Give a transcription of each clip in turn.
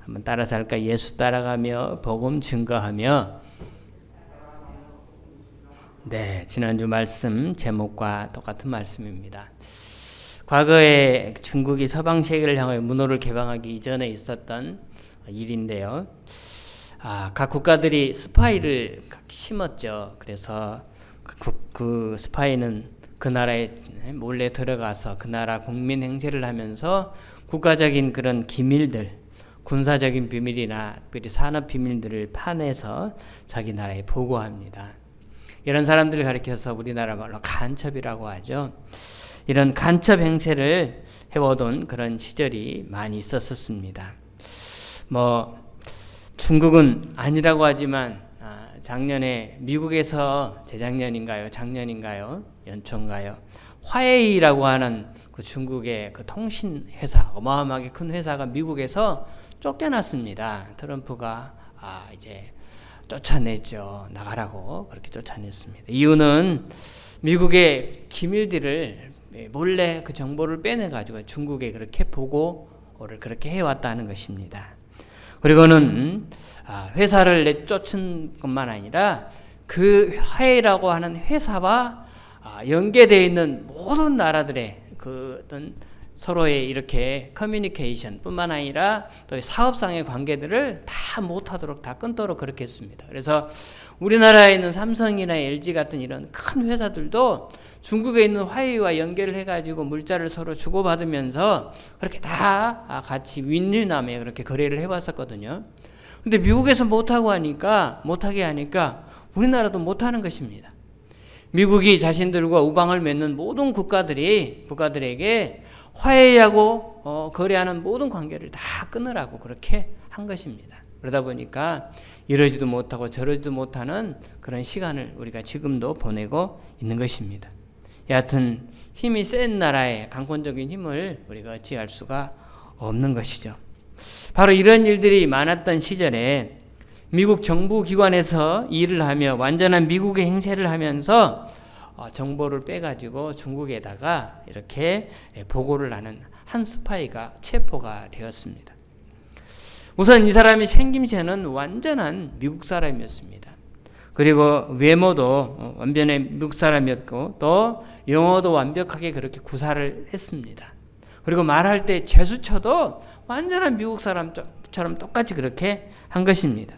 한번 따라서 할까? 예수 따라가며 복음 증거하며. 네, 지난주 말씀 제목과 똑같은 말씀입니다. 과거에 중국이 서방 세계를 향하여 문호를 개방하기 이전에 있었던 일인데요. 각 국가들이 스파이를 심었죠. 그래서 그 스파이는 그 나라에 몰래 들어가서 그 나라 국민 행세를 하면서 국가적인 그런 기밀들, 군사적인 비밀이나 특별히 산업 비밀들을 파내서 자기 나라에 보고합니다. 이런 사람들을 가리켜서 우리나라 말로 간첩이라고 하죠. 이런 간첩 행세를 해오던 그런 시절이 많이 있었습니다. 중국은 아니라고 하지만 작년에 미국에서 재작년인가요? 작년인가요? 연초인가요? 화웨이라고 하는 그 중국의 그 통신 회사, 어마어마하게 큰 회사가 미국에서 쫓겨났습니다. 트럼프가 이제 쫓아냈죠. 나가라고 그렇게 쫓아냈습니다. 이유는 미국의 기밀들을 몰래 그 정보를 빼내가지고 중국에 그렇게 보고를 그렇게 해왔다는 것입니다. 그리고는 회사를 내쫓은 것만 아니라 그 화웨이라고 하는 회사와 연계되어 있는 모든 나라들의 그 어떤 서로의 이렇게 커뮤니케이션 뿐만 아니라 또 사업상의 관계들을 다 못하도록 다 끊도록 그렇게 했습니다. 그래서 우리나라에 있는 삼성이나 LG 같은 이런 큰 회사들도 중국에 있는 화웨이와 연계를 해가지고 물자를 서로 주고받으면서 그렇게 다 같이 윈윈하며 그렇게 거래를 해왔었거든요. 근데 미국에서 못하게 하니까 우리나라도 못하는 것입니다. 미국이 자신들과 우방을 맺는 모든 국가들에게 화웨이하고 거래하는 모든 관계를 다 끊으라고 그렇게 한 것입니다. 그러다 보니까 이러지도 못하고 저러지도 못하는 그런 시간을 우리가 지금도 보내고 있는 것입니다. 여하튼 힘이 센 나라의 강권적인 힘을 우리가 어찌할 수가 없는 것이죠. 바로 이런 일들이 많았던 시절에 미국 정부 기관에서 일을 하며 완전한 미국의 행세를 하면서 정보를 빼가지고 중국에다가 이렇게 보고를 하는 한 스파이가 체포가 되었습니다. 우선 이 사람이 생김새는 완전한 미국 사람이었습니다. 그리고 외모도 완전히 미국 사람이었고 또 영어도 완벽하게 그렇게 구사를 했습니다. 그리고 말할 때 제스처도 완전한 미국 사람처럼 똑같이 그렇게 한 것입니다.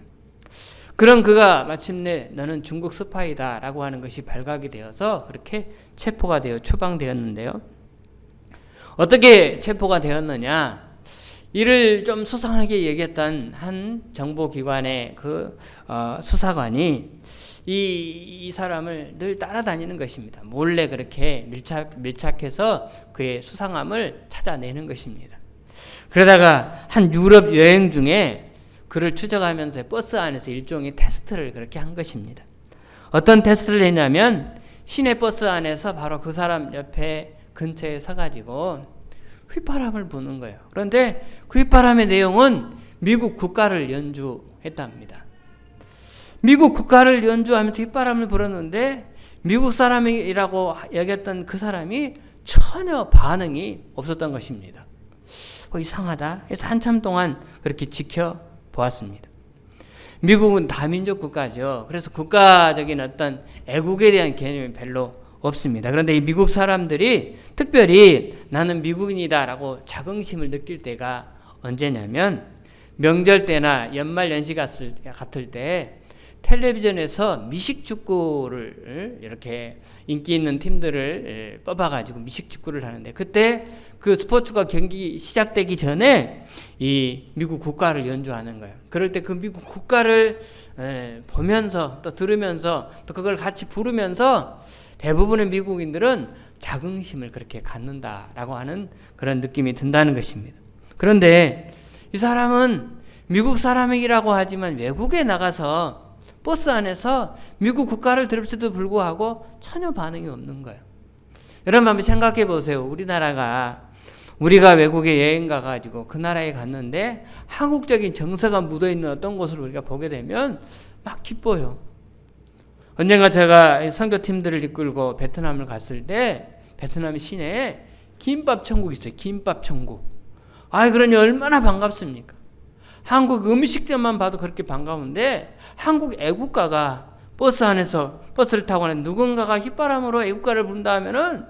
그런 그가 마침내 너는 중국 스파이다 라고 하는 것이 발각이 되어서 그렇게 체포가 되어 추방되었는데요. 어떻게 체포가 되었느냐? 이를 좀 수상하게 얘기했던 한 정보기관의 그 수사관이 이 사람을 늘 따라다니는 것입니다. 몰래 그렇게 밀착해서 그의 수상함을 찾아내는 것입니다. 그러다가 한 유럽 여행 중에 그를 추적하면서 버스 안에서 일종의 테스트를 그렇게 한 것입니다. 어떤 테스트를 했냐면 시내 버스 안에서 바로 그 사람 옆에 근처에 서가지고 휘파람을 부는 거예요. 그런데 그 휘파람의 내용은 미국 국가를 연주했답니다. 미국 국가를 연주하면서 휘파람을 불었는데 미국 사람이라고 여겼던 그 사람이 전혀 반응이 없었던 것입니다. 이상하다 해서 한참 동안 그렇게 지켜보았습니다. 미국은 다민족 국가죠. 그래서 국가적인 어떤 애국에 대한 개념이 별로 없습니다. 그런데 이 미국 사람들이 특별히 나는 미국인이다 라고 자긍심을 느낄 때가 언제냐면 명절 때나 연말 연시 같을 때 텔레비전에서 미식축구를 이렇게 인기 있는 팀들을 뽑아가지고 미식축구를 하는데 그때 그 스포츠가 경기 시작되기 전에 이 미국 국가를 연주하는 거예요. 그럴 때 그 미국 국가를 보면서 또 들으면서 또 그걸 같이 부르면서 대부분의 미국인들은 자긍심을 그렇게 갖는다라고 하는 그런 느낌이 든다는 것입니다. 그런데 이 사람은 미국 사람이라고 하지만 외국에 나가서 버스 안에서 미국 국가를 들을지도 불구하고 전혀 반응이 없는 거예요. 여러분 한번 생각해 보세요. 우리가 외국에 여행 가가지고 그 나라에 갔는데 한국적인 정서가 묻어있는 어떤 곳을 우리가 보게 되면 막 기뻐요. 언젠가 제가 선교팀들을 이끌고 베트남을 갔을 때 베트남 시내에 김밥 천국이 있어요. 김밥 천국. 그러니 얼마나 반갑습니까? 한국 음식점만 봐도 그렇게 반가운데 한국 애국가가 버스 안에서 버스를 타고 가는 누군가가 휘바람으로 애국가를 부른다 하면은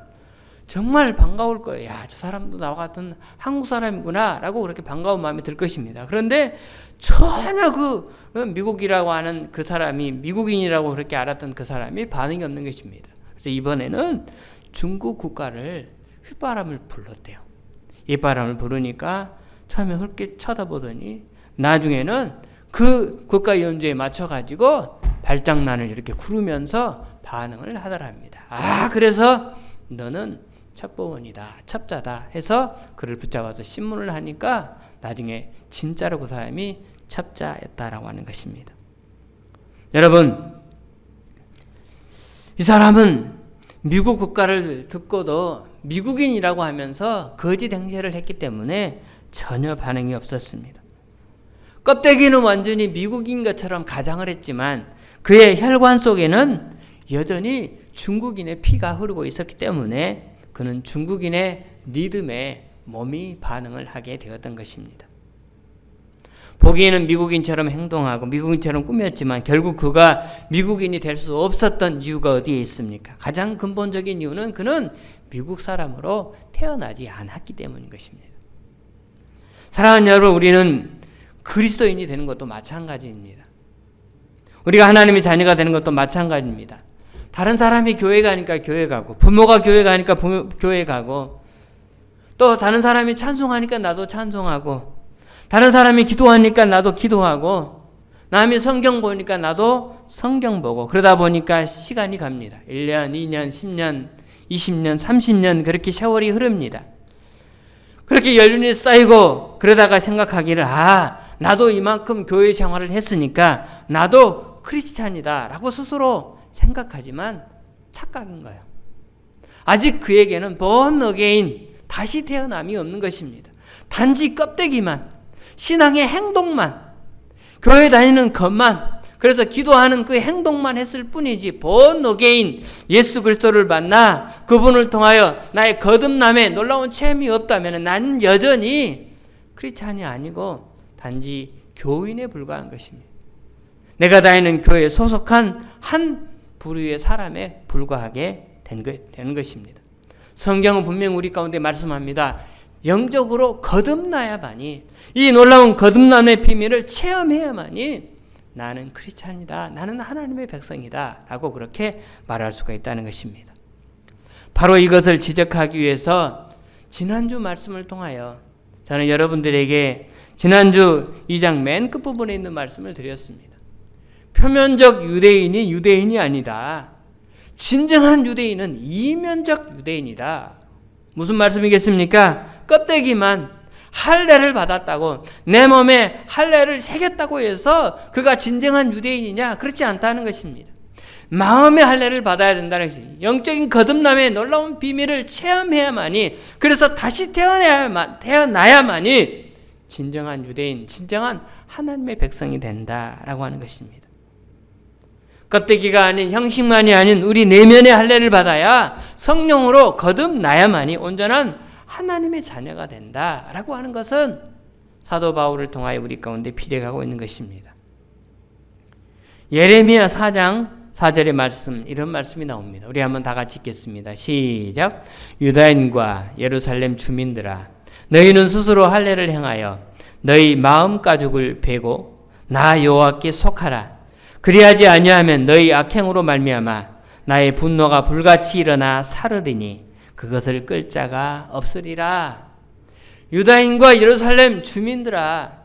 정말 반가울 거예요. 야, 저 사람도 나와 같은 한국 사람이구나 라고 그렇게 반가운 마음이 들 것입니다. 그런데 전혀 그 미국이라고 하는 그 사람이 미국인이라고 그렇게 알았던 그 사람이 반응이 없는 것입니다. 그래서 이번에는 중국 국가를 휘바람을 불렀대요. 이 바람을 부르니까 처음에 헐게 쳐다보더니 나중에는 그 국가 연주에 맞춰가지고 발장난을 이렇게 구르면서 반응을 하더랍니다. 아, 그래서 너는 첩보원이다, 첩자다 해서 그를 붙잡아서 신문을 하니까 나중에 진짜로 그 사람이 첩자였다라고 하는 것입니다. 여러분, 이 사람은 미국 국가를 듣고도 미국인이라고 하면서 거짓 행세를 했기 때문에 전혀 반응이 없었습니다. 껍데기는 완전히 미국인 것처럼 가장을 했지만 그의 혈관 속에는 여전히 중국인의 피가 흐르고 있었기 때문에 그는 중국인의 리듬에 몸이 반응을 하게 되었던 것입니다. 보기에는 미국인처럼 행동하고 미국인처럼 꾸몄지만 결국 그가 미국인이 될 수 없었던 이유가 어디에 있습니까? 가장 근본적인 이유는 그는 미국 사람으로 태어나지 않았기 때문인 것입니다. 사랑하는 여러분, 우리는 그리스도인이 되는 것도 마찬가지입니다. 우리가 하나님의 자녀가 되는 것도 마찬가지입니다. 다른 사람이 교회 가니까 교회 가고, 부모가 교회 가니까 교회 가고, 또 다른 사람이 찬송하니까 나도 찬송하고, 다른 사람이 기도하니까 나도 기도하고, 남이 성경 보니까 나도 성경 보고, 그러다 보니까 시간이 갑니다. 1년, 2년, 10년, 20년, 30년 그렇게 세월이 흐릅니다. 그렇게 연륜이 쌓이고 그러다가 생각하기를 나도 이만큼 교회 생활을 했으니까 나도 크리스찬이다 라고 스스로 생각하지만 착각인 거예요. 아직 그에게는 born again, 다시 태어남이 없는 것입니다. 단지 껍데기만, 신앙의 행동만, 교회 다니는 것만, 그래서 기도하는 그 행동만 했을 뿐이지 born again, 예수 그리스도를 만나 그분을 통하여 나의 거듭남에 놀라운 체험이 없다면 나는 여전히 크리스찬이 아니고 단지 교인에 불과한 것입니다. 내가 다니는 교회에 소속한 한 부류의 사람에 불과하게 되는 것입니다. 성경은 분명 우리 가운데 말씀합니다. 영적으로 거듭나야만이, 이 놀라운 거듭남의 비밀을 체험해야만이 나는 크리스찬이다, 나는 하나님의 백성이다 라고 그렇게 말할 수가 있다는 것입니다. 바로 이것을 지적하기 위해서 지난주 말씀을 통하여 저는 여러분들에게 지난주 2장 맨 끝부분에 있는 말씀을 드렸습니다. 표면적 유대인이 유대인이 아니다. 진정한 유대인은 이면적 유대인이다. 무슨 말씀이겠습니까? 껍데기만 할례를 받았다고, 내 몸에 할례를 새겼다고 해서 그가 진정한 유대인이냐? 그렇지 않다는 것입니다. 마음의 할례를 받아야 된다는 것입니다. 영적인 거듭남의 놀라운 비밀을 체험해야만이, 그래서 다시 태어나야만이 진정한 유대인, 진정한 하나님의 백성이 된다라고 하는 것입니다. 껍데기가 아닌, 형식만이 아닌 우리 내면의 할례를 받아야 성령으로 거듭나야만이 온전한 하나님의 자녀가 된다라고 하는 것은 사도 바울을 통하여 우리 가운데 필요하고 있는 것입니다. 예레미야 4장 4절의 말씀, 이런 말씀이 나옵니다. 우리 한번 다 같이 읽겠습니다. 시작. 유다인과 예루살렘 주민들아, 너희는 스스로 할례를 행하여 너희 마음 가죽을 베고 나 여호와께 속하라. 그리하지 아니하면 너희 악행으로 말미암아 나의 분노가 불같이 일어나 사르리니 그것을 끌 자가 없으리라. 유다인과 예루살렘 주민들아,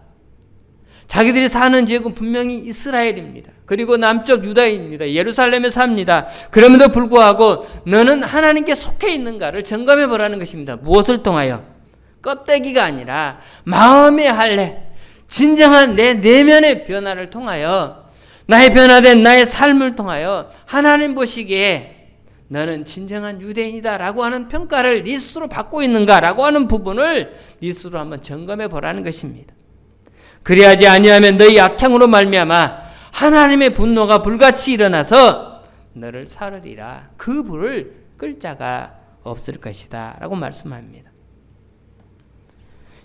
자기들이 사는 지역은 분명히 이스라엘입니다. 그리고 남쪽 유다인입니다. 예루살렘에 삽니다. 그럼에도 불구하고 너는 하나님께 속해 있는가를 점검해 보라는 것입니다. 무엇을 통하여? 껍데기가 아니라 마음의 할례, 진정한 내 내면의 변화를 통하여, 나의 변화된 나의 삶을 통하여 하나님 보시기에 너는 진정한 유대인이다 라고 하는 평가를 네 스스로 받고 있는가 라고 하는 부분을 네 스스로 한번 점검해 보라는 것입니다. 그리하지 아니하면 너희 악행으로 말미암아 하나님의 분노가 불같이 일어나서 너를 사르리라. 그 불을 끌 자가 없을 것이다 라고 말씀합니다.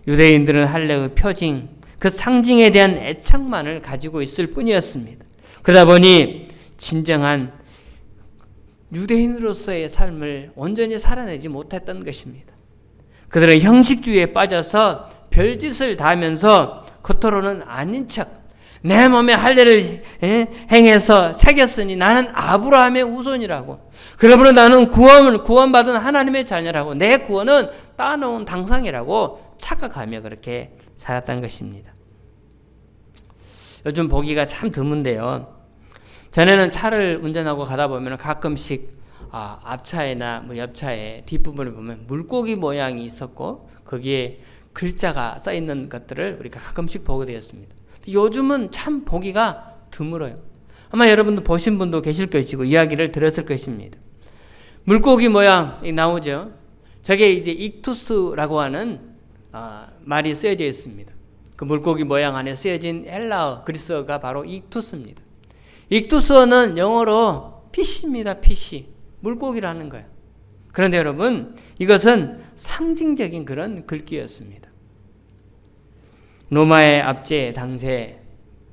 유대인들은 할례의 표징, 그 상징에 대한 애착만을 가지고 있을 뿐이었습니다. 그러다 보니 진정한 유대인으로서의 삶을 온전히 살아내지 못했던 것입니다. 그들은 형식주의에 빠져서 별짓을 다 하면서 겉으로는 아닌 척, 내 몸에 할례를 행해서 새겼으니 나는 아브라함의 후손이라고, 그러므로 나는 구원받은 하나님의 자녀라고, 내 구원은 따놓은 당상이라고 착각하며 그렇게 살았던 것입니다. 요즘 보기가 참 드문데요. 전에는 차를 운전하고 가다 보면 가끔씩 앞차에나 옆차에 뒷부분을 보면 물고기 모양이 있었고 거기에 글자가 써 있는 것들을 우리가 가끔씩 보게 되었습니다. 요즘은 참 보기가 드물어요. 아마 여러분도 보신 분도 계실 것이고 이야기를 들었을 것입니다. 물고기 모양이 나오죠. 저게 이제 익투스라고 하는 말이 쓰여져 있습니다. 그 물고기 모양 안에 쓰여진 헬라어 그리스어가 바로 익투스입니다. 익투스어는 영어로 피쉬입니다. 피쉬. 물고기라는 거예요. 그런데 여러분, 이것은 상징적인 그런 글귀였습니다. 로마의 압제 당시에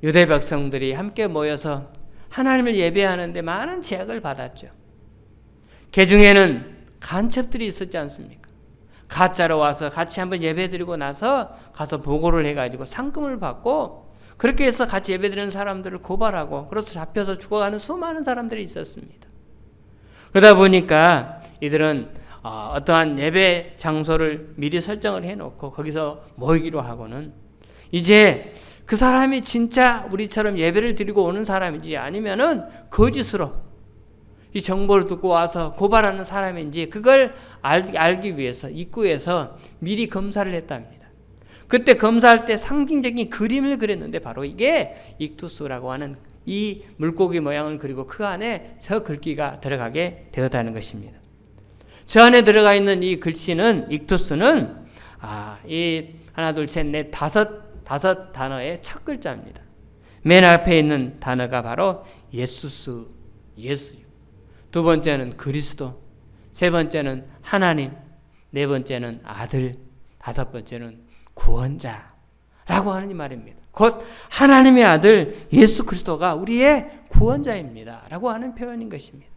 유대 백성들이 함께 모여서 하나님을 예배하는데 많은 제약을 받았죠. 그 중에는 간첩들이 있었지 않습니까? 가짜로 와서 같이 한번 예배드리고 나서 가서 보고를 해가지고 상금을 받고 그렇게 해서 같이 예배드리는 사람들을 고발하고 그래서 잡혀서 죽어가는 수많은 사람들이 있었습니다. 그러다 보니까 이들은 어떠한 예배 장소를 미리 설정을 해놓고 거기서 모이기로 하고는 이제 그 사람이 진짜 우리처럼 예배를 드리고 오는 사람인지 아니면은 거짓으로 이 정보를 듣고 와서 고발하는 사람인지 그걸 알기 위해서 입구에서 미리 검사를 했답니다. 그때 검사할 때 상징적인 그림을 그렸는데 바로 이게 익투스라고 하는 이 물고기 모양을 그리고 그 안에 저 글귀가 들어가게 되었다는 것입니다. 저 안에 들어가 있는 이 글씨는 익투스는 이 하나 둘 셋 넷 다섯 단어의 첫 글자입니다. 맨 앞에 있는 단어가 바로 예수스, 예수요. 두 번째는 그리스도, 세 번째는 하나님, 네 번째는 아들, 다섯 번째는 구원자라고 하는 이 말입니다. 곧 하나님의 아들 예수 그리스도가 우리의 구원자입니다 라고 하는 표현인 것입니다.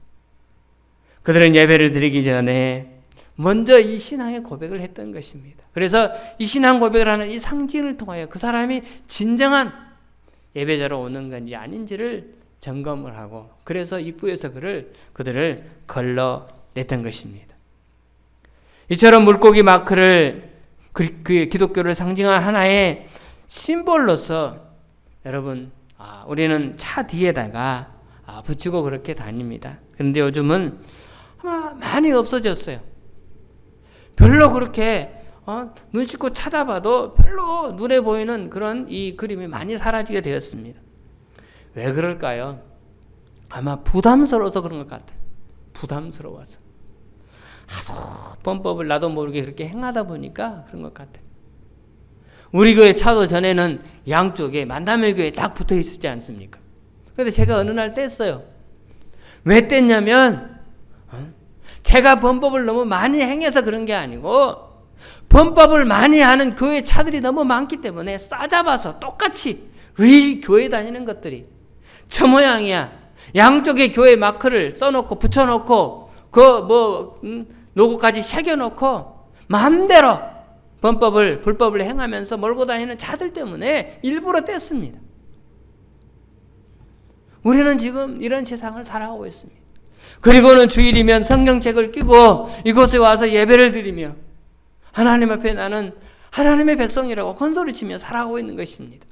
그들은 예배를 드리기 전에 먼저 이 신앙의 고백을 했던 것입니다. 그래서 이 신앙 고백을 하는 이 상징을 통하여 그 사람이 진정한 예배자로 오는 건지 아닌지를 점검을 하고 그래서 입구에서 그들을 걸러냈던 것입니다. 이처럼 물고기 마크를 그 기독교를 상징한 하나의 심볼로서 여러분 우리는 차 뒤에다가 붙이고 그렇게 다닙니다. 그런데 요즘은 아마 많이 없어졌어요. 별로 그렇게 눈 씻고 찾아봐도 별로 눈에 보이는 그런 이 그림이 많이 사라지게 되었습니다. 왜 그럴까요? 아마 부담스러워서 그런 것 같아요. 부담스러워서. 하도 범법을 나도 모르게 그렇게 행하다 보니까 그런 것 같아요. 우리 교회 차도 전에는 양쪽에 만담의 교회에 딱 붙어 있었지 않습니까? 그런데 제가 어느 날 뗐어요. 왜 뗐냐면 제가 범법을 너무 많이 행해서 그런 게 아니고 범법을 많이 하는 교회 차들이 너무 많기 때문에 싸잡아서 똑같이 교회 다니는 것들이 저 모양이야. 양쪽에 교회 마크를 써놓고 붙여놓고 로고까지 새겨놓고 마음대로 불법을 행하면서 몰고 다니는 자들 때문에 일부러 뗐습니다. 우리는 지금 이런 세상을 살아가고 있습니다. 그리고는 주일이면 성경책을 끼고 이곳에 와서 예배를 드리며 하나님 앞에 나는 하나님의 백성이라고 큰소리치며 살아가고 있는 것입니다.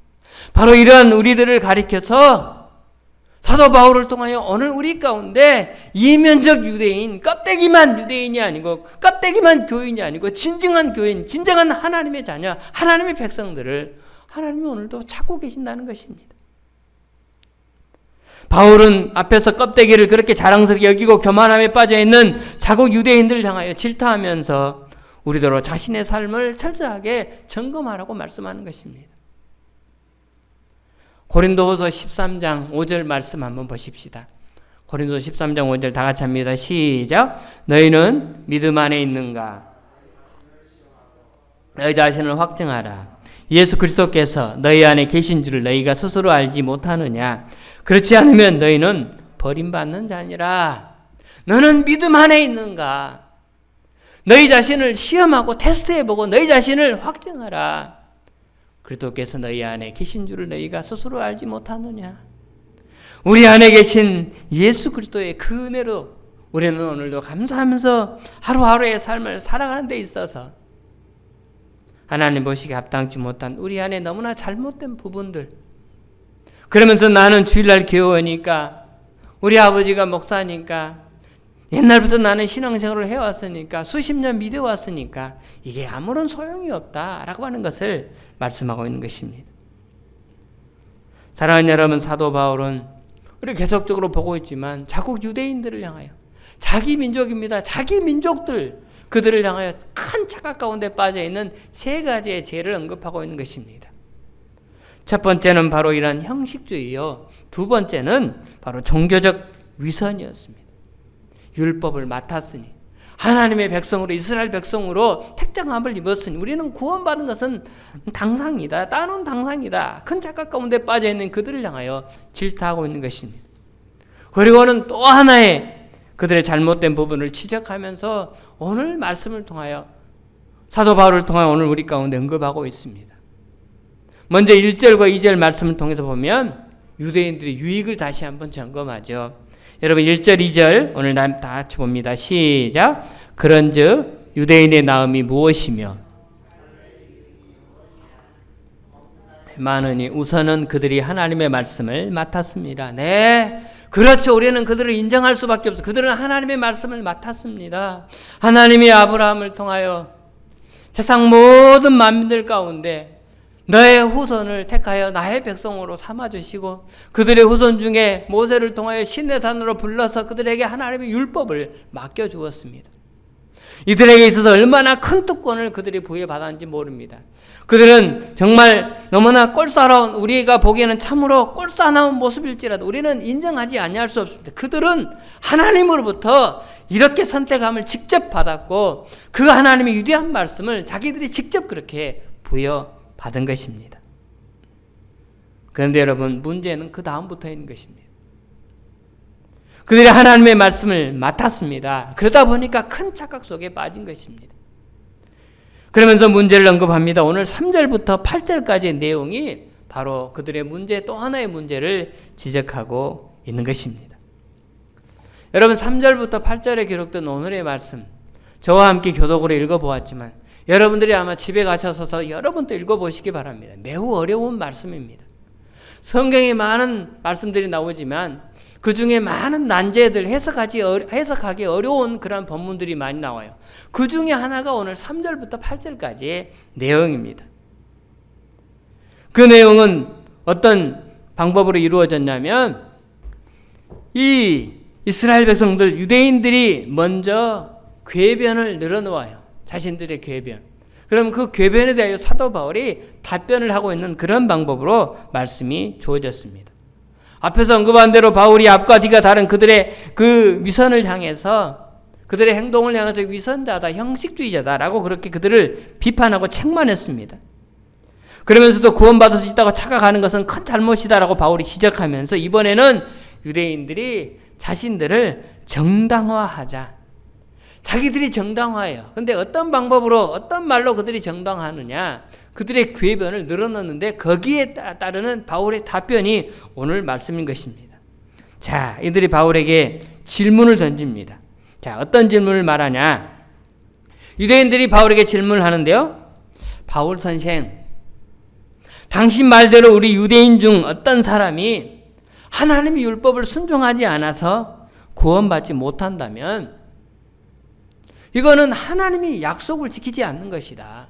바로 이러한 우리들을 가리켜서 사도 바울을 통하여 오늘 우리 가운데 이면적 유대인, 껍데기만 유대인이 아니고 껍데기만 교인이 아니고 진정한 교인, 진정한 하나님의 자녀, 하나님의 백성들을 하나님이 오늘도 찾고 계신다는 것입니다. 바울은 앞에서 껍데기를 그렇게 자랑스럽게 여기고 교만함에 빠져있는 자국 유대인들을 향하여 질타하면서 우리더러 자신의 삶을 철저하게 점검하라고 말씀하는 것입니다. 고린도후서 13장 5절 말씀 한번 보십시다. 고린도서 13장 5절 다 같이 합니다. 시작. 너희는 믿음 안에 있는가? 너희 자신을 확증하라. 예수 그리스도께서 너희 안에 계신 줄을 너희가 스스로 알지 못하느냐? 그렇지 않으면 너희는 버림받는 자니라. 너는 믿음 안에 있는가? 너희 자신을 시험하고 테스트해보고 너희 자신을 확증하라. 그리스도께서 너희 안에 계신 줄을 너희가 스스로 알지 못하느냐? 우리 안에 계신 예수 그리스도의 그 은혜로 우리는 오늘도 감사하면서 하루하루의 삶을 살아가는 데 있어서 하나님 보시기에 합당치 못한 우리 안에 너무나 잘못된 부분들, 그러면서 나는 주일날 교회 오니까, 우리 아버지가 목사니까, 옛날부터 나는 신앙생활을 해왔으니까, 수십 년 믿어왔으니까 이게 아무런 소용이 없다라고 하는 것을 말씀하고 있는 것입니다. 사랑하는 여러분, 사도 바울은 우리 계속적으로 보고 있지만 자국 유대인들을 향하여, 자기 민족입니다. 자기 민족들, 그들을 향하여 큰 착각 가운데 빠져있는 세 가지의 죄를 언급하고 있는 것입니다. 첫 번째는 바로 이런 형식주의요. 두 번째는 바로 종교적 위선이었습니다. 율법을 맡았으니, 하나님의 백성으로, 이스라엘 백성으로 택정함을 입었으니 우리는 구원받은 것은 당상이다, 따놓은 당상이다, 큰 착각 가운데 빠져있는 그들을 향하여 질타하고 있는 것입니다. 그리고는 또 하나의 그들의 잘못된 부분을 지적하면서 오늘 말씀을 통하여, 사도 바울을 통하여 오늘 우리 가운데 언급하고 있습니다. 먼저 1절과 2절 말씀을 통해서 보면 유대인들의 유익을 다시 한번 점검하죠. 여러분 1절 2절 오늘 다 같이 봅니다. 시작. 그런즉 유대인의 나음이 무엇이며 많으니 우선은 그들이 하나님의 말씀을 맡았습니다. 네, 그렇죠. 우리는 그들을 인정할 수밖에 없어요. 그들은 하나님의 말씀을 맡았습니다. 하나님이 아브라함을 통하여 세상 모든 만민들 가운데 너의 후손을 택하여 나의 백성으로 삼아주시고, 그들의 후손 중에 모세를 통하여 시내산으로 불러서 그들에게 하나님의 율법을 맡겨주었습니다. 이들에게 있어서 얼마나 큰 특권을 그들이 부여받았는지 모릅니다. 그들은 정말 너무나 꼴사나운, 우리가 보기에는 참으로 꼴사나운 모습일지라도 우리는 인정하지 아니할 수 없습니다. 그들은 하나님으로부터 이렇게 선택함을 직접 받았고, 그 하나님의 위대한 말씀을 자기들이 직접 그렇게 부여받은 것입니다. 그런데 여러분, 문제는 그 다음부터 있는 것입니다. 그들이 하나님의 말씀을 맡았습니다. 그러다 보니까 큰 착각 속에 빠진 것입니다. 그러면서 문제를 언급합니다. 오늘 3절부터 8절까지의 내용이 바로 그들의 문제, 또 하나의 문제를 지적하고 있는 것입니다. 여러분, 3절부터 8절에 기록된 오늘의 말씀, 저와 함께 교독으로 읽어보았지만 여러분들이 아마 집에 가셔서 여러분도 읽어보시기 바랍니다. 매우 어려운 말씀입니다. 성경에 많은 말씀들이 나오지만 그 중에 많은 난제들, 해석하기 어려운 그런 본문들이 많이 나와요. 그 중에 하나가 오늘 3절부터 8절까지의 내용입니다. 그 내용은 어떤 방법으로 이루어졌냐면, 이 이스라엘 백성들, 유대인들이 먼저 궤변을 늘어놓아요. 자신들의 궤변. 그럼 그 궤변에 대하여 사도 바울이 답변을 하고 있는 그런 방법으로 말씀이 주어졌습니다. 앞에서 언급한 대로 바울이 앞과 뒤가 다른 그들의 그 위선을 향해서, 그들의 행동을 향해서 위선자다, 형식주의자다라고 그렇게 그들을 비판하고 책망했습니다. 그러면서도 구원받을 수 있다고 착각하는 것은 큰 잘못이다라고 바울이 지적하면서 이번에는 유대인들이 자신들을 정당화하자, 자기들이 정당화해요. 근데 어떤 방법으로, 어떤 말로 그들이 정당화하느냐, 그들의 궤변을 늘어놓는데 거기에 따르는 바울의 답변이 오늘 말씀인 것입니다. 자, 이들이 바울에게 질문을 던집니다. 자, 어떤 질문을 말하냐? 유대인들이 바울에게 질문을 하는데요. 바울 선생, 당신 말대로 우리 유대인 중 어떤 사람이 하나님의 율법을 순종하지 않아서 구원받지 못한다면 이거는 하나님이 약속을 지키지 않는 것이다.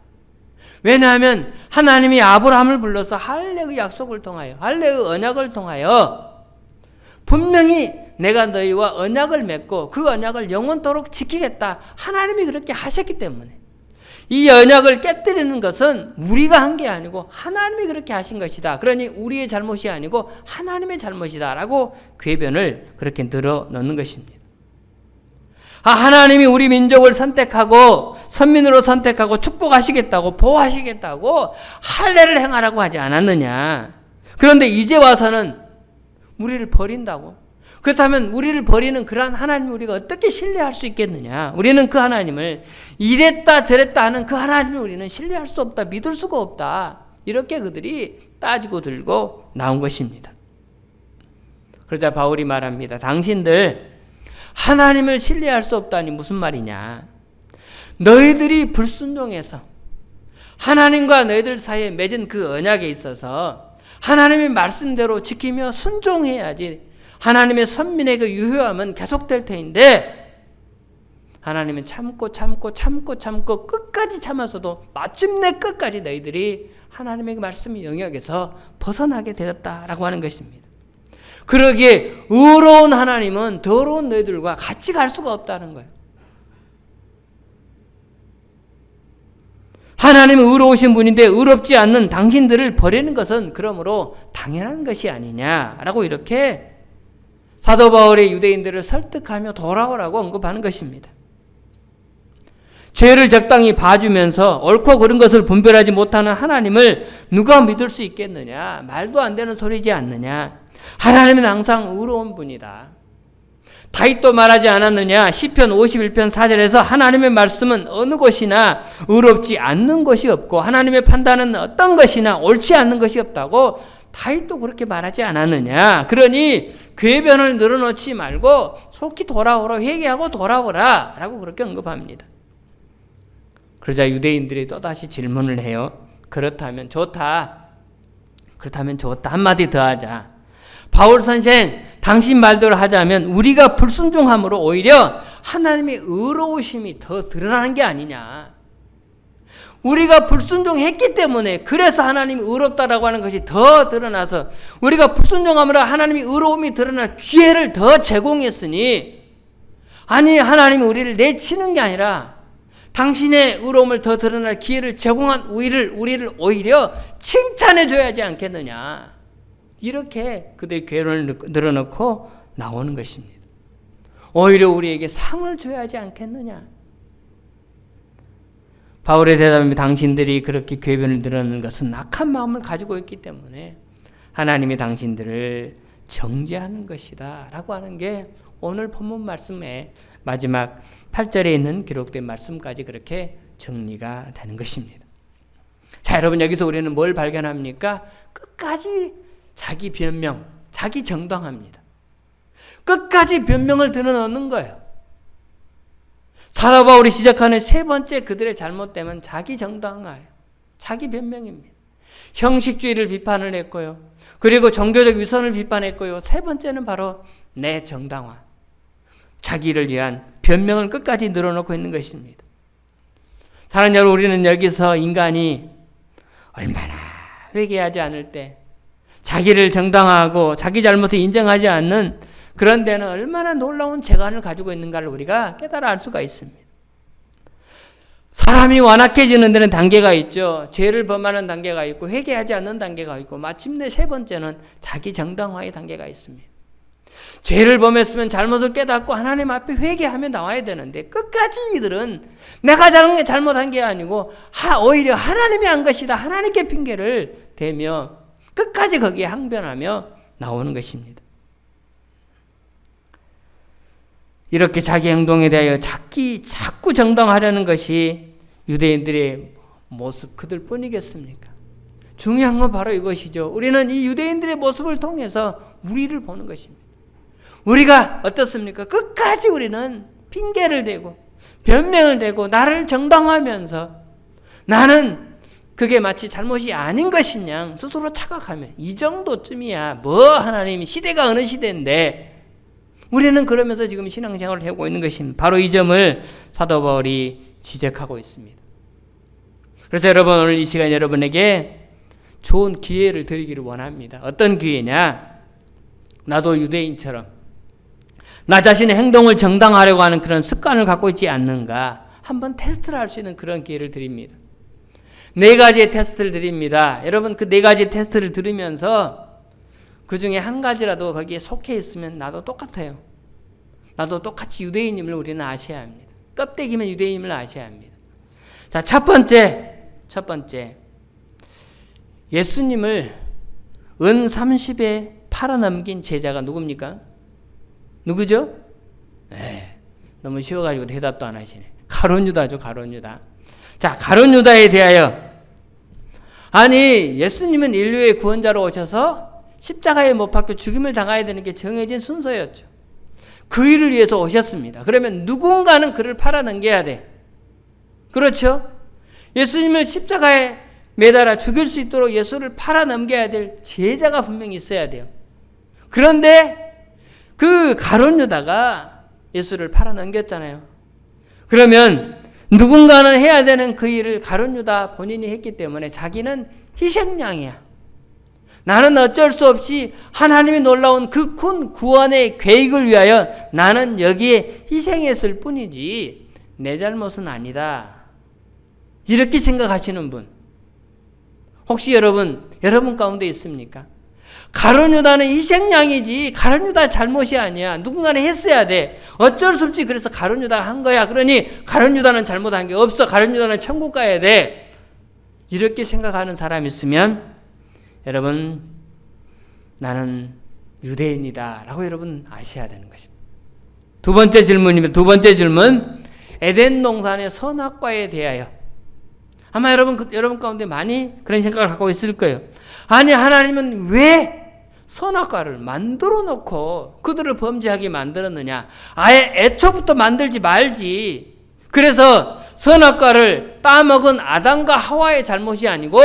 왜냐하면 하나님이 아브라함을 불러서 할례의 약속을 통하여, 할례의 언약을 통하여 분명히 내가 너희와 언약을 맺고 그 언약을 영원토록 지키겠다, 하나님이 그렇게 하셨기 때문에 이 언약을 깨뜨리는 것은 우리가 한 게 아니고 하나님이 그렇게 하신 것이다. 그러니 우리의 잘못이 아니고 하나님의 잘못이다 라고 궤변을 그렇게 늘어놓는 것입니다. 하나님이 우리 민족을 선택하고 선민으로 선택하고 축복하시겠다고 보호하시겠다고 할례를 행하라고 하지 않았느냐. 그런데 이제 와서는 우리를 버린다고. 그렇다면 우리를 버리는 그러한 하나님을 우리가 어떻게 신뢰할 수 있겠느냐. 우리는 그 하나님을 이랬다 저랬다 하는 그 하나님을 우리는 신뢰할 수 없다. 믿을 수가 없다. 이렇게 그들이 따지고 들고 나온 것입니다. 그러자 바울이 말합니다. 당신들 하나님을 신뢰할 수 없다니 무슨 말이냐. 너희들이 불순종해서 하나님과 너희들 사이에 맺은 그 언약에 있어서 하나님의 말씀대로 지키며 순종해야지 하나님의 선민의 그 유효함은 계속될 터인데 하나님은 참고 끝까지 참아서도 마침내 끝까지 너희들이 하나님의 그 말씀의 영역에서 벗어나게 되었다라고 하는 것입니다. 그러기에 의로운 하나님은 더러운 너희들과 같이 갈 수가 없다는 거예요. 하나님은 의로우신 분인데 의롭지 않는 당신들을 버리는 것은 그러므로 당연한 것이 아니냐라고 이렇게 사도 바울의 유대인들을 설득하며 돌아오라고 언급하는 것입니다. 죄를 적당히 봐주면서 옳고 그른 것을 분별하지 못하는 하나님을 누가 믿을 수 있겠느냐. 말도 안 되는 소리지 않느냐. 하나님은 항상 의로운 분이다. 다윗도 말하지 않았느냐. 시편 51편 4절에서 하나님의 말씀은 어느 것이나 의롭지 않는 것이 없고 하나님의 판단은 어떤 것이나 옳지 않는 것이 없다고 다윗도 그렇게 말하지 않았느냐. 그러니 궤변을 늘어놓지 말고 속히 돌아오라, 회개하고 돌아오라 라고 그렇게 언급합니다. 그러자 유대인들이 또다시 질문을 해요. 그렇다면 좋다. 한마디 더 하자. 바울 선생, 당신 말대로 하자면 우리가 불순종함으로 오히려 하나님의 의로우심이 더 드러나는 게 아니냐. 우리가 불순종했기 때문에 그래서 하나님이 의롭다라고 하는 것이 더 드러나서 우리가 불순종함으로 하나님의 의로움이 드러날 기회를 더 제공했으니 아니 하나님이 우리를 내치는 게 아니라 당신의 의로움을 더 드러날 기회를 제공한 우리를 오히려 칭찬해 줘야지 않겠느냐. 이렇게 그들의 궤변을 늘어놓고 나오는 것입니다. 오히려 우리에게 상을 줘야지 않겠느냐. 바울의 대답은 당신들이 그렇게 궤변을 늘어놓는 것은 악한 마음을 가지고 있기 때문에 하나님이 당신들을 정죄하는 것이다 라고 하는 게 오늘 본문 말씀의 마지막 8절에 있는 기록된 말씀까지 그렇게 정리가 되는 것입니다. 자, 여러분 여기서 우리는 뭘 발견합니까? 끝까지 자기 변명, 자기 정당합니다. 끝까지 변명을 드러놓는 거예요. 사도 바울이 시작하는 세 번째 그들의 잘못됨은 자기 정당화예요. 자기 변명입니다. 형식주의를 비판을 했고요. 그리고 종교적 위선을 비판했고요. 세 번째는 바로 내 정당화. 자기를 위한 변명을 끝까지 늘어놓고 있는 것입니다. 사랑하는 여러분, 우리는 여기서 인간이 얼마나 회개하지 않을 때 자기를 정당화하고 자기 잘못을 인정하지 않는 그런 데는 얼마나 놀라운 재간을 가지고 있는가를 우리가 깨달아 알 수가 있습니다. 사람이 완악해지는 데는 단계가 있죠. 죄를 범하는 단계가 있고 회개하지 않는 단계가 있고 마침내 세 번째는 자기 정당화의 단계가 있습니다. 죄를 범했으면 잘못을 깨닫고 하나님 앞에 회개하며 나와야 되는데 끝까지 이들은 내가 잘못한 게 아니고 오히려 하나님이 한 것이다. 하나님께 핑계를 대며 끝까지 거기에 항변하며 나오는 것입니다. 이렇게 자기 행동에 대하여 자꾸 정당하려는 것이 유대인들의 모습 그들 뿐이겠습니까? 중요한 건 바로 이것이죠. 우리는 이 유대인들의 모습을 통해서 우리를 보는 것입니다. 우리가 어떻습니까? 끝까지 우리는 핑계를 대고 변명을 대고 나를 정당화하면서 나는 그게 마치 잘못이 아닌 것이냐 스스로 착각하며 이 정도쯤이야 뭐 하나님 시대가 어느 시대인데 우리는 그러면서 지금 신앙생활을 하고 있는 것입니다. 바로 이 점을 사도 바울이 지적하고 있습니다. 그래서 여러분 오늘 이 시간 여러분에게 좋은 기회를 드리기를 원합니다. 어떤 기회냐? 나도 유대인처럼 나 자신의 행동을 정당화하려고 하는 그런 습관을 갖고 있지 않는가 한번 테스트를 할 수 있는 그런 기회를 드립니다. 4가지의 테스트를 드립니다. 여러분 그 4가지 테스트를 들으면서 그 중에 한 가지라도 거기에 속해 있으면 나도 똑같아요. 나도 똑같이 유대인임을 우리는 아셔야 합니다. 껍데기면 유대인임을 아셔야 합니다. 자, 첫 번째. 예수님을 은 30에 팔아넘긴 제자가 누굽니까? 누구죠? 너무 쉬워가지고 대답도 안 하시네. 가룟 유다죠, 가룟 유다. 자, 가룟 유다에 대하여, 아니, 예수님은 인류의 구원자로 오셔서 십자가에 못 박혀 죽임을 당해야 되는 게 정해진 순서였죠. 그 일을 위해서 오셨습니다. 그러면 누군가는 그를 팔아넘겨야 돼. 그렇죠? 예수님을 십자가에 매달아 죽일 수 있도록 예수를 팔아넘겨야 될 제자가 분명히 있어야 돼요. 그런데 그 가룟 유다가 예수를 팔아넘겼잖아요. 그러면 누군가는 해야 되는 그 일을 가룟 유다 본인이 했기 때문에 자기는 희생양이야. 나는 어쩔 수 없이 하나님이 놀라운 그 큰 구원의 계획을 위하여 나는 여기에 희생했을 뿐이지 내 잘못은 아니다. 이렇게 생각하시는 분 혹시 여러분 가운데 있습니까? 가룟 유다는 희생양이지 가룟 유다 잘못이 아니야. 누군가는 했어야 돼. 어쩔 수 없지. 그래서 가룟 유다가 한 거야. 그러니 가룟 유다는 잘못한 게 없어. 가룟 유다는 천국 가야 돼. 이렇게 생각하는 사람이 있으면 여러분 나는 유대인이다 라고 여러분 아셔야 되는 것입니다. 두 번째 질문입니다. 두 번째 질문, 에덴 동산의 선악과에 대하여. 아마 여러분 가운데 많이 그런 생각을 갖고 있을 거예요. 아니, 하나님은 왜 선악과를 만들어 놓고 그들을 범죄하게 만들었느냐? 아예 애초부터 만들지 말지. 그래서 선악과를 따먹은 아담과 하와의 잘못이 아니고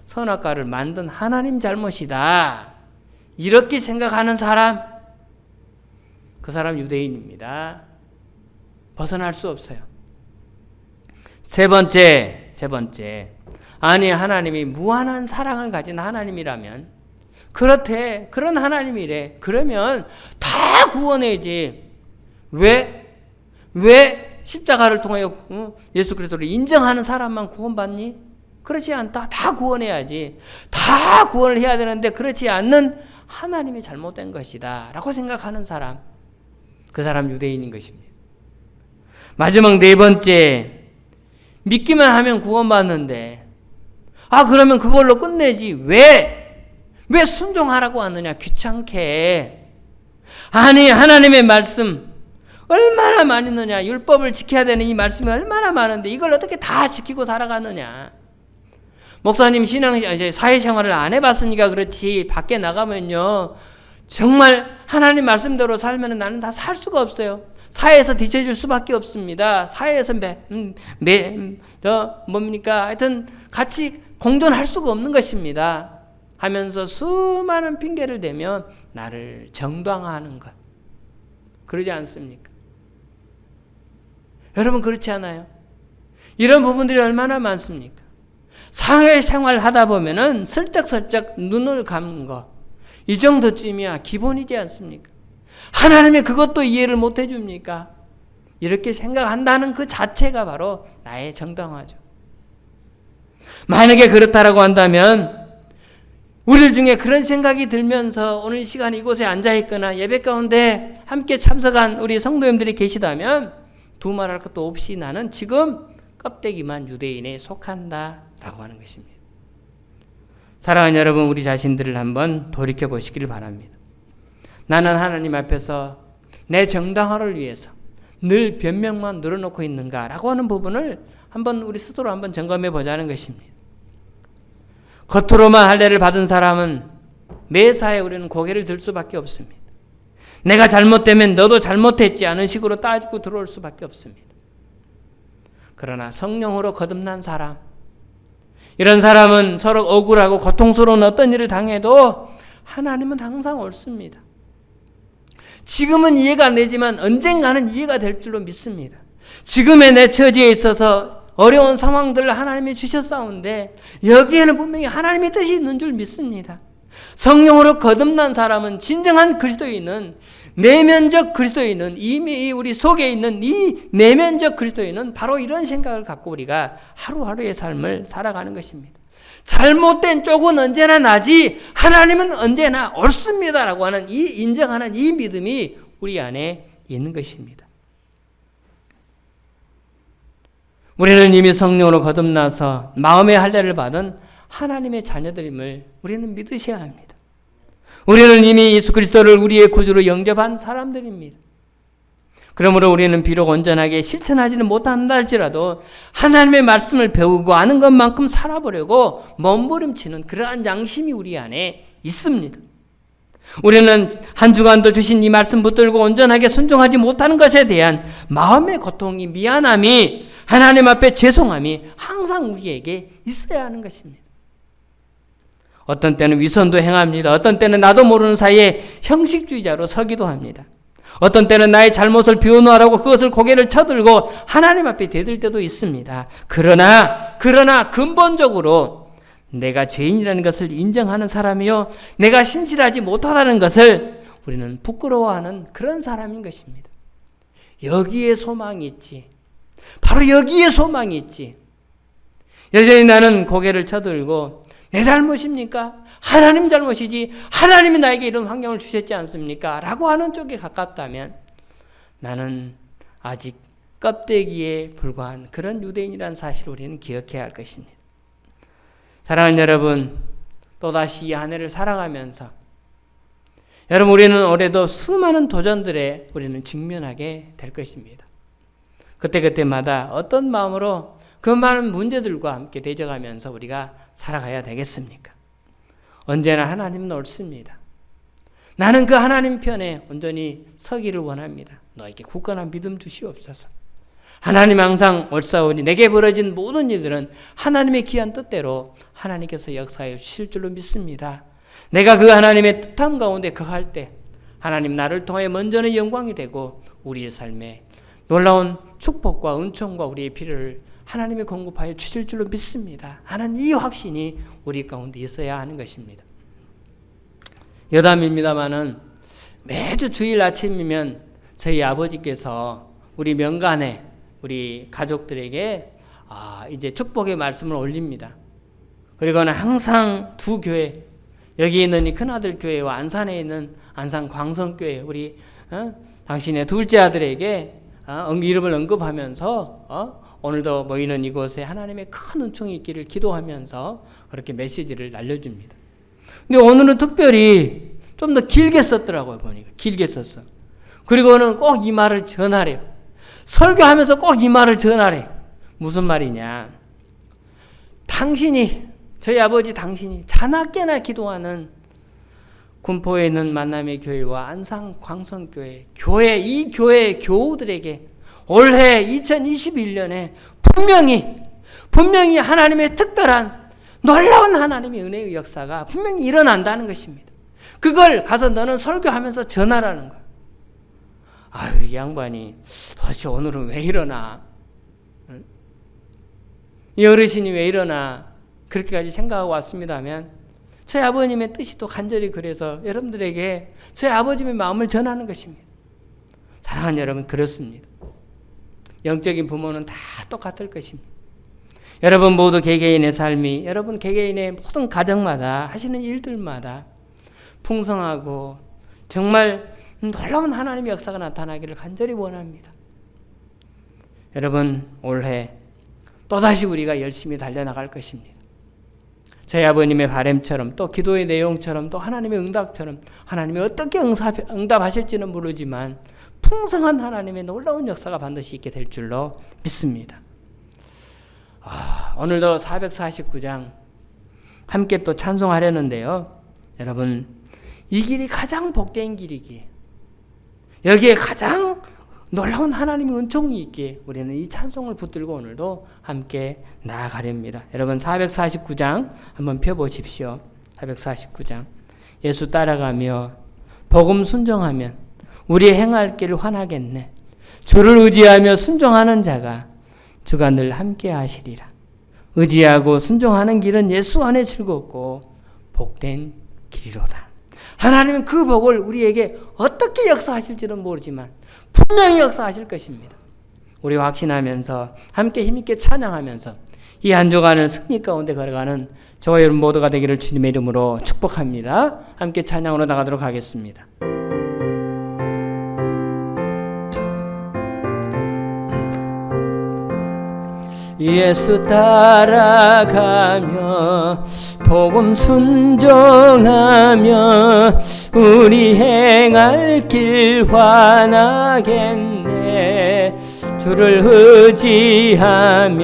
선악과를 만든 하나님 잘못이다. 이렇게 생각하는 사람, 그 사람 유대인입니다. 벗어날 수 없어요. 세 번째. 아니, 하나님이 무한한 사랑을 가진 하나님이라면, 그렇대, 그런 하나님이래. 그러면 다 구원해야지. 왜 십자가를 통하여 예수 그리스도를 인정하는 사람만 구원받니? 그렇지 않다. 다 구원해야지. 다 구원을 해야 되는데 그렇지 않는 하나님이 잘못된 것이다 라고 생각하는 사람, 그 사람 유대인인 것입니다. 마지막 네 번째, 믿기만 하면 구원받는데 그러면 그걸로 끝내지. 왜 순종하라고 하느냐? 귀찮게. 아니, 하나님의 말씀 얼마나 많이 있느냐. 율법을 지켜야 되는 이 말씀이 얼마나 많은데 이걸 어떻게 다 지키고 살아가느냐. 목사님 사회생활을 안 해봤으니까 그렇지, 밖에 나가면요 정말 하나님 말씀대로 살면 나는 다 살 수가 없어요. 사회에서 뒤처질 수밖에 없습니다. 사회에서 하여튼 같이 공존할 수가 없는 것입니다. 하면서 수많은 핑계를 대며 나를 정당화하는 것. 그러지 않습니까? 여러분 그렇지 않아요? 이런 부분들이 얼마나 많습니까? 사회생활 하다 보면은 슬쩍슬쩍 눈을 감는 거, 이 정도쯤이야 기본이지 않습니까? 하나님이 그것도 이해를 못 해줍니까? 이렇게 생각한다는 그 자체가 바로 나의 정당화죠. 만약에 그렇다라고 한다면 우리 중에 그런 생각이 들면서 오늘 이 시간에 이곳에 앉아있거나 예배 가운데 함께 참석한 우리 성도님들이 계시다면 두말할 것도 없이 나는 지금 껍데기만 유대인에 속한다 라고 하는 것입니다. 사랑하는 여러분, 우리 자신들을 한번 돌이켜보시길 바랍니다. 나는 하나님 앞에서 내 정당화를 위해서 늘 변명만 늘어놓고 있는가라고 하는 부분을 한번 우리 스스로 한번 점검해 보자는 것입니다. 겉으로만 할례를 받은 사람은 매사에 우리는 고개를 들 수밖에 없습니다. 내가 잘못되면 너도 잘못했지 않은 식으로 따지고 들어올 수밖에 없습니다. 그러나 성령으로 거듭난 사람, 이런 사람은 서로 억울하고 고통스러운 어떤 일을 당해도 하나님은 항상 옳습니다. 지금은 이해가 안 되지만 언젠가는 이해가 될 줄로 믿습니다. 지금의 내 처지에 있어서 어려운 상황들을 하나님이 주셨사온데 여기에는 분명히 하나님의 뜻이 있는 줄 믿습니다. 성령으로 거듭난 사람은 진정한 그리스도인은, 내면적 그리스도인은, 이미 우리 속에 있는 이 내면적 그리스도인은 바로 이런 생각을 갖고 우리가 하루하루의 삶을 살아가는 것입니다. 잘못된 쪽은 언제나 나지 하나님은 언제나 옳습니다라고 하는 이 인정하는 이 믿음이 우리 안에 있는 것입니다. 우리는 이미 성령으로 거듭나서 마음의 할례를 받은 하나님의 자녀들임을 우리는 믿으셔야 합니다. 우리는 이미 예수 그리스도를 우리의 구주로 영접한 사람들입니다. 그러므로 우리는 비록 온전하게 실천하지는 못한다 할지라도 하나님의 말씀을 배우고 아는 것만큼 살아보려고 몸부림치는 그러한 양심이 우리 안에 있습니다. 우리는 한 주간도 주신 이 말씀 붙들고 온전하게 순종하지 못하는 것에 대한 마음의 고통이, 미안함이, 하나님 앞에 죄송함이 항상 우리에게 있어야 하는 것입니다. 어떤 때는 위선도 행합니다. 어떤 때는 나도 모르는 사이에 형식주의자로 서기도 합니다. 어떤 때는 나의 잘못을 비워놓으라고 그것을 고개를 쳐들고 하나님 앞에 대들 때도 있습니다. 그러나 근본적으로 내가 죄인이라는 것을 인정하는 사람이요, 내가 신실하지 못하다는 것을 우리는 부끄러워하는 그런 사람인 것입니다. 여기에 소망이 있지. 바로 여기에 소망이 있지. 여전히 나는 고개를 쳐들고 내 잘못입니까? 하나님 잘못이지. 하나님이 나에게 이런 환경을 주셨지 않습니까? 라고 하는 쪽에 가깝다면 나는 아직 껍데기에 불과한 그런 유대인이라는 사실을 우리는 기억해야 할 것입니다. 사랑하는 여러분, 또다시 이 한 해를 살아가면서 여러분, 우리는 올해도 수많은 도전들에 우리는 직면하게 될 것입니다. 그때마다 어떤 마음으로 그 많은 문제들과 함께 대적하면서 우리가 살아가야 되겠습니까? 언제나 하나님은 옳습니다. 나는 그 하나님 편에 온전히 서기를 원합니다. 너에게 굳건한 믿음 주시옵소서. 하나님 항상 옳사오니 내게 벌어진 모든 일들은 하나님의 귀한 뜻대로 하나님께서 역사해 주실 줄로 믿습니다. 내가 그 하나님의 뜻함 가운데 거할 때 하나님 나를 통해 먼저는 영광이 되고 우리의 삶에 놀라운 축복과 은총과 우리의 필요를 하나님이 공급하여 주실 줄로 믿습니다. 하는 이 확신이 우리 가운데 있어야 하는 것입니다. 여담입니다마는 매주 주일 아침이면 저희 아버지께서 우리 명간에 우리 가족들에게 이제 축복의 말씀을 올립니다. 그리고는 항상 두 교회, 여기 있는 이 큰아들 교회와 안산에 있는 안산 광성교회 우리 당신의 둘째 아들에게 이름을 언급하면서 오늘도 모이는 이곳에 하나님의 큰 은총이 있기를 기도하면서 그렇게 메시지를 날려줍니다. 근데 오늘은 특별히 좀 더 길게 썼더라고요. 보니까 길게 썼어. 그리고는 꼭 이 말을 전하래요. 설교하면서 꼭 이 말을 전하래. 무슨 말이냐? 당신이, 저희 아버지 당신이 자나깨나 기도하는 군포에 있는 만남의 교회와 안산 광성교회 이 교회 교우들에게 올해 2021년에 분명히 하나님의 특별한 놀라운 하나님의 은혜의 역사가 분명히 일어난다는 것입니다. 그걸 가서 너는 설교하면서 전하라는 거야. 아유, 이 양반이 도대체 오늘은 왜 이러나? 이 어르신이 왜 이러나? 그렇게까지 생각하고 왔습니다면 저희 아버님의 뜻이 또 간절히 그래서 여러분들에게 저희 아버님의 마음을 전하는 것입니다. 사랑하는 여러분, 그렇습니다. 영적인 부모는 다 똑같을 것입니다. 여러분 모두 개개인의 삶이, 여러분 개개인의 모든 가정마다 하시는 일들마다 풍성하고 정말 놀라운 하나님의 역사가 나타나기를 간절히 원합니다. 여러분, 올해 또다시 우리가 열심히 달려나갈 것입니다. 저희 아버님의 바람처럼 또 기도의 내용처럼 또 하나님의 응답처럼 하나님이 어떻게 응답하실지는 모르지만 풍성한 하나님의 놀라운 역사가 반드시 있게 될 줄로 믿습니다. 오늘도 449장 함께 또 찬송하려는데요. 여러분, 이 길이 가장 복된 길이기에 여기에 가장 놀라운 하나님의 은총이 있기에 우리는 이 찬송을 붙들고 오늘도 함께 나아가렵니다. 여러분 449장 한번 펴보십시오. 449장 예수 따라가며 복음 순종하면 우리 행할 길 환하겠네. 주를 의지하며 순종하는 자가 주가 늘 함께 하시리라. 의지하고 순종하는 길은 예수 안에 즐겁고 복된 길이로다. 하나님은 그 복을 우리에게 어떻게 역사하실지는 모르지만 분명히 역사하실 것입니다. 우리 확신하면서 함께 힘있게 찬양하면서 이 한 주간을 승리 가운데 걸어가는 저와 여러분 모두가 되기를 주님의 이름으로 축복합니다. 함께 찬양으로 나가도록 하겠습니다. 예수 따라가며 복음 순종하며 우리 행할 길 환하겠네. 주를 의지하며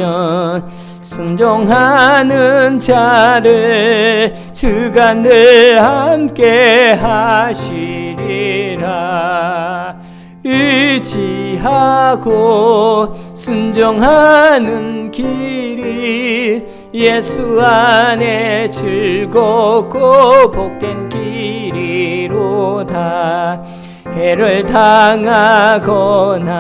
순종하는 자를 주가 늘 함께 하시리라. 의지하고 순종하는 길이 예수 안에 즐겁고 복된 길이로다. 해를 당하거나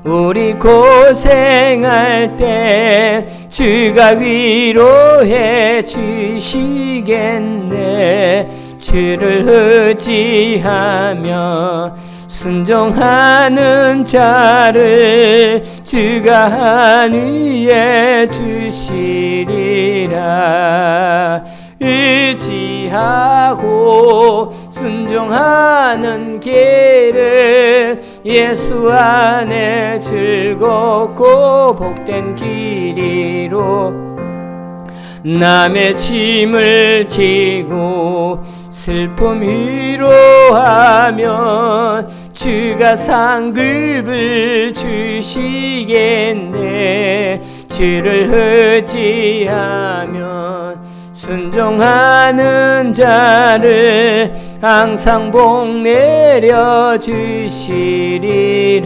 우리 고생할 때 주가 위로해 주시겠네. 주를 의지하며 순종하는 자를 주가 한 위에 주시리라. 의지하고 순종하는 길은 예수 안에 즐겁고 복된 길이로 남의 짐을 지고 슬픔 위로하면 주가 상급을 주시겠네. 주를 의지하면 순종하는 자를 항상 복 내려 주시리라.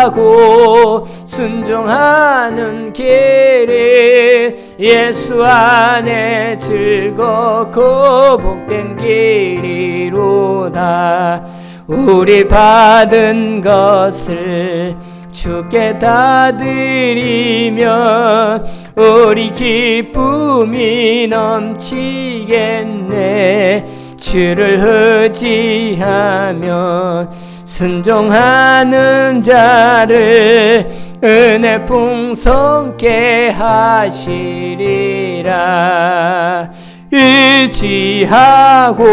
의지하고 순종하는 길이 예수 안에 즐겁고 복된 길이로다. 우리 받은 것을 주께 다 드리며 우리 기쁨이 넘치겠네. 주를 의지하며 순종하는 자를 은혜 풍성케 하시리라. 의지하고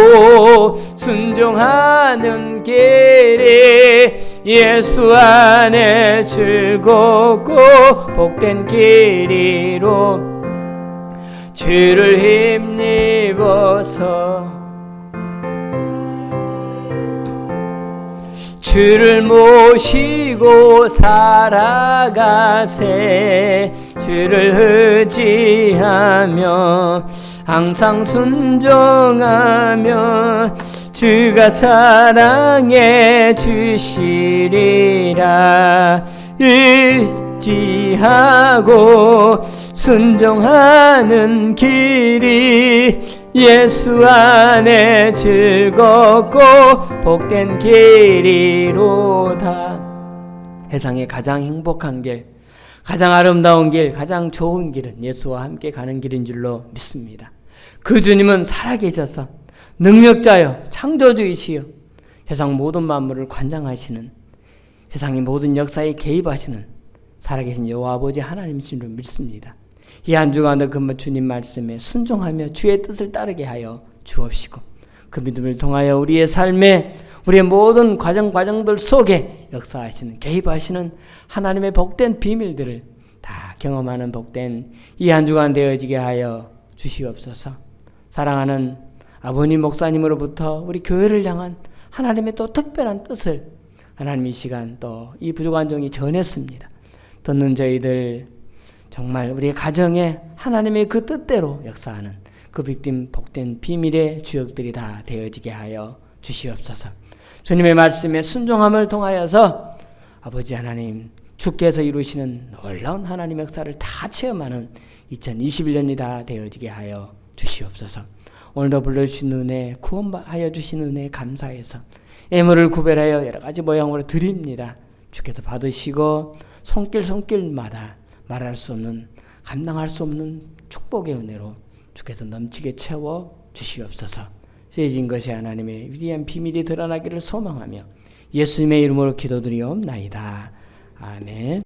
순종하는 길이 예수 안에 즐겁고 복된 길이로 주를 힘입어서 주를 모시고 살아가세. 주를 의지하며 항상 순종하며 주가 사랑해 주시리라. 의지하고 순종하는 길이 예수 안에 즐겁고 복된 길이로다. 세상에 가장 행복한 길, 가장 아름다운 길, 가장 좋은 길은 예수와 함께 가는 길인 줄로 믿습니다. 그 주님은 살아계셔서 능력자여 창조주이시여 세상 모든 만물을 관장하시는, 세상의 모든 역사에 개입하시는 살아계신 여호와 아버지 하나님이신 줄 믿습니다. 이 한 주간도 그 주님 말씀에 순종하며 주의 뜻을 따르게 하여 주옵시고 그 믿음을 통하여 우리의 삶에 우리의 모든 과정들 속에 역사하시는, 개입하시는 하나님의 복된 비밀들을 다 경험하는 복된 이 한 주간 되어지게 하여 주시옵소서. 사랑하는 아버님 목사님으로부터 우리 교회를 향한 하나님의 또 특별한 뜻을 하나님 이 시간 또 이 부족한 종이 전했습니다. 듣는 저희들 정말 우리의 가정에 하나님의 그 뜻대로 역사하는 그 복된 비밀의 주역들이 다 되어지게 하여 주시옵소서. 주님의 말씀에 순종함을 통하여서 아버지 하나님 주께서 이루시는 놀라운 하나님의 역사를 다 체험하는 2021년이 다 되어지게 하여 주시옵소서. 오늘도 불러주신 은혜, 구원하여 주신 은혜 감사해서 예물을 구별하여 여러 가지 모양으로 드립니다. 주께서 받으시고 손길마다 말할 수 없는, 감당할 수 없는 축복의 은혜로 주께서 넘치게 채워 주시옵소서. 쓰여진 것이 하나님의 위대한 비밀이 드러나기를 소망하며 예수님의 이름으로 기도드리옵나이다. 아멘.